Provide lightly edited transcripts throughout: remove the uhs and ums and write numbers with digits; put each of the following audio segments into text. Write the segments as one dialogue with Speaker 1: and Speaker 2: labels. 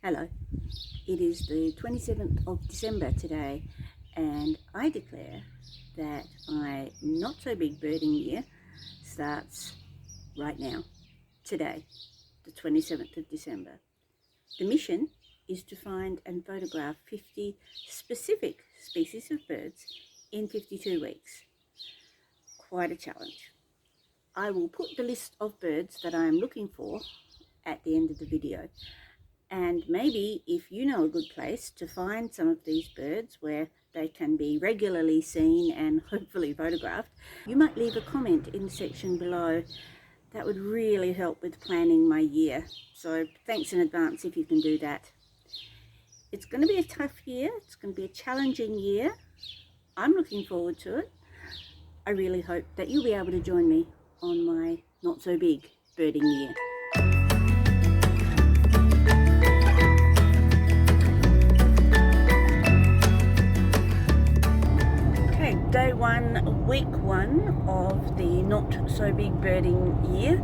Speaker 1: Hello, it is the 27th of December today, and I declare that my not so big birding year starts right now, today, the 27th of December. The mission is to find and photograph 50 specific species of birds in 52 weeks. Quite a challenge. I will put the list of birds that I am looking for at the end of the video. And maybe if you know a good place to find some of these birds where they can be regularly seen and hopefully photographed, you might leave a comment in the section below. That would really help with planning my year. So thanks in advance if you can do that. It's going to be a tough year. It's going to be a challenging year. I'm looking forward to it. I really hope that you'll be able to join me on my not so big birding year. Day one, week one of the not so big birding year,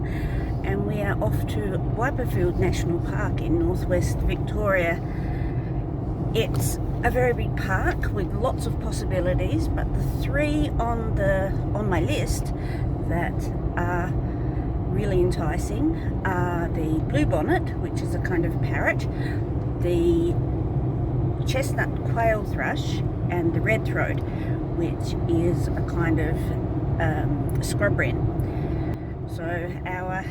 Speaker 1: and we are off to Wyperfield National Park in northwest Victoria. It's a very big park with lots of possibilities, but the three on my list that are really enticing are the bluebonnet, which is a kind of parrot, the chestnut quail thrush, and the red throat, which is a kind of scrub wren. So our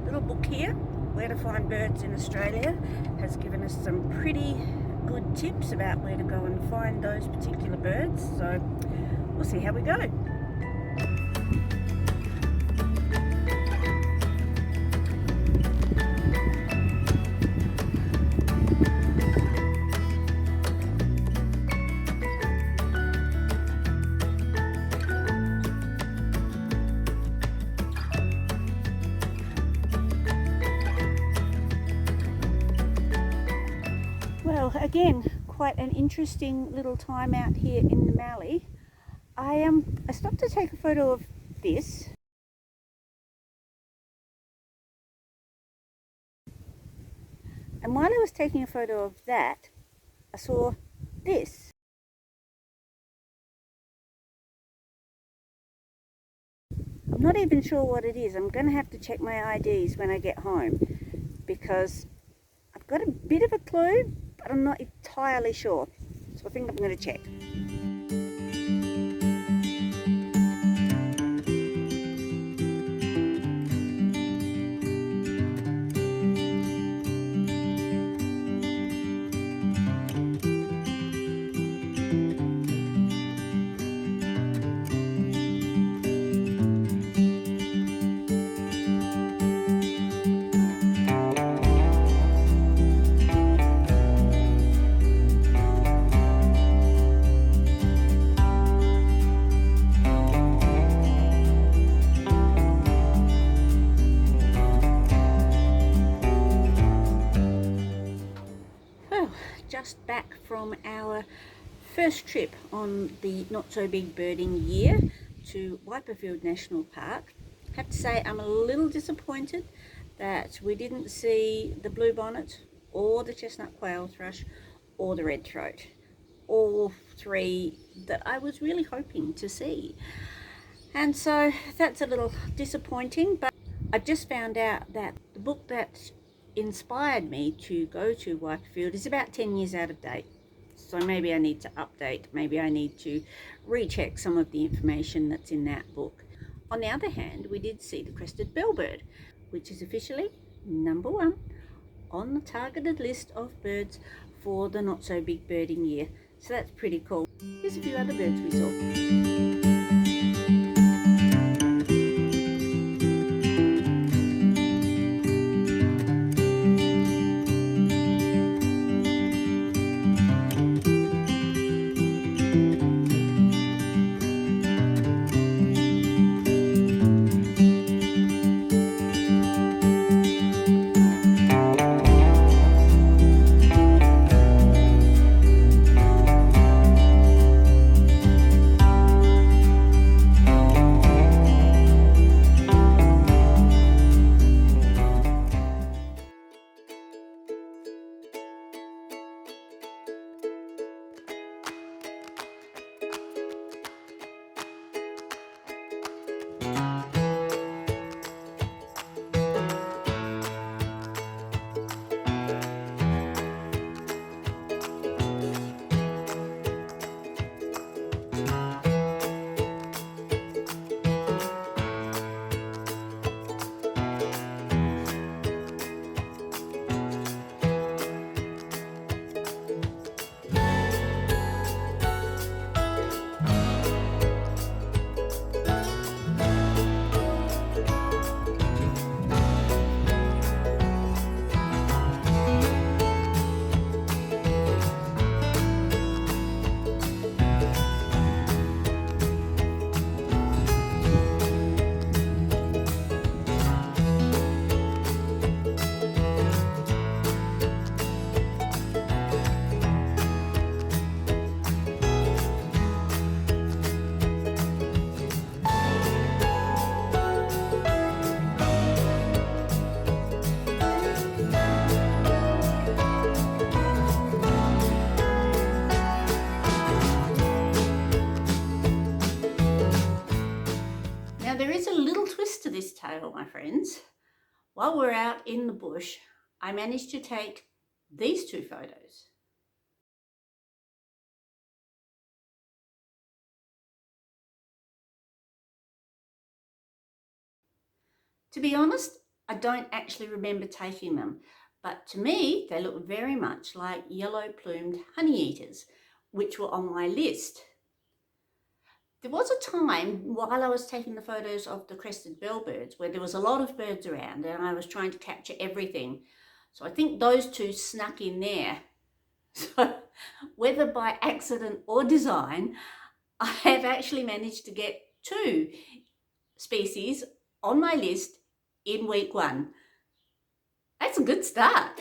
Speaker 1: little book here, Where to Find Birds in Australia, has given us some pretty good tips about where to go and find those particular birds. So we'll see how we go. Well, again, quite an interesting little time out here in the Mallee. I stopped to take a photo of this. And while I was taking a photo of that, I saw this. I'm not even sure what it is. I'm going to have to check my IDs when I get home, because I've got a bit of a clue, but I'm not entirely sure. So I think I'm going to check. Just back from our first trip on the not so big birding year to Wyperfield National Park. I have to say I'm a little disappointed that we didn't see the bluebonnet or the chestnut quail thrush or the red throat, all three that I was really hoping to see. And so that's a little disappointing, but I just found out that the book that inspired me to go to Wyperfield is about 10 years out of date. So maybe I need to update, maybe I need to recheck some of the information that's in that book. On the other hand, we did see the crested bellbird, which is officially number one on the targeted list of birds for the not so big birding year. So that's pretty cool. Here's a few other birds we saw. tale, my friends. While we're out in the bush, I managed to take these two photos. To be honest, I don't actually remember taking them, but to me, they look very much like yellow-plumed honeyeaters, which were on my list. There was a time while I was taking the photos of the crested bellbirds where there was a lot of birds around and I was trying to capture everything. So I think those two snuck in there. So whether by accident or design, I have actually managed to get two species on my list in week 1. That's a good start.